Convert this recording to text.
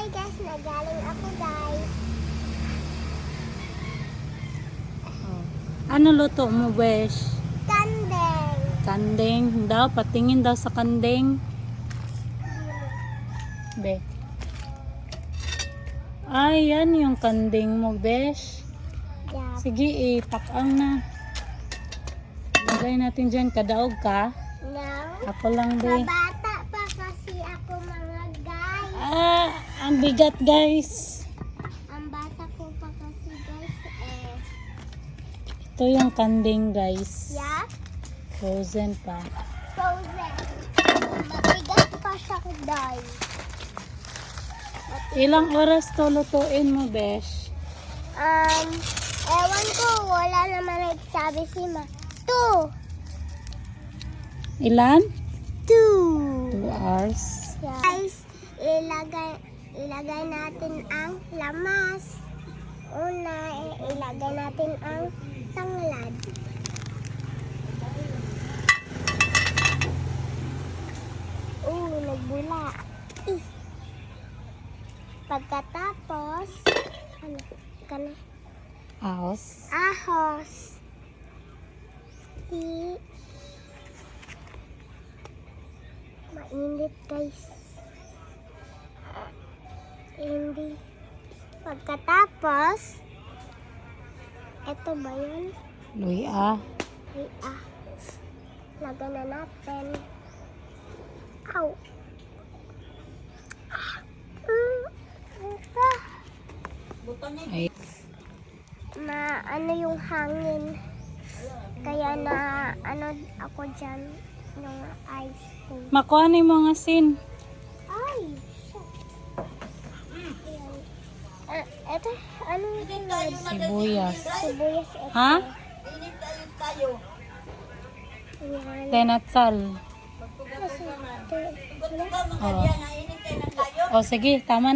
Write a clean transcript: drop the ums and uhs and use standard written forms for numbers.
guys, nagaling ako guys. Ano luto mo, besh? Kandeng. Kandeng daw, patingin daw sa kandeng. Be. Ay, yan yung kandeng mo, besh. Yeah. Sige, itakang na. Lagay natin dyan, kadaog ka. No. Ako lang, be. Mabata pa kasi ako mga guys. Ah, ang bigat, guys. Ang bata ko pa kasi guys eh. Ito yung kandeng, guys. Yeah. Frozen pa. Frozen. Mabigat pa siya guys. Ilang oras to lutuin mo, besh? Ewan ko, wala naman nagsabi si Ma. 2. Ilan? 2. 2 hours. Yeah. Guys, ilagay natin ang lamas. Una, ilagay natin ang tanglad. Nagbula. Pagkatapos, ano, kana? Ahos. Ahos. Mainit guys. Hindi. Pagkatapos, eto ba yun? Luya. Lagyan na natin. Ow! Ay. Ano yung hangin. Kaya na ano ako dyan yung ice cream. Makuha ni mga sin. Ay! Ayan. Eto, ano yung sunod? Sibuyas. Sibuyas ito. Ha? Ayan. Tenatsal. Kasi ito. Oh. Oh, sige, tama na.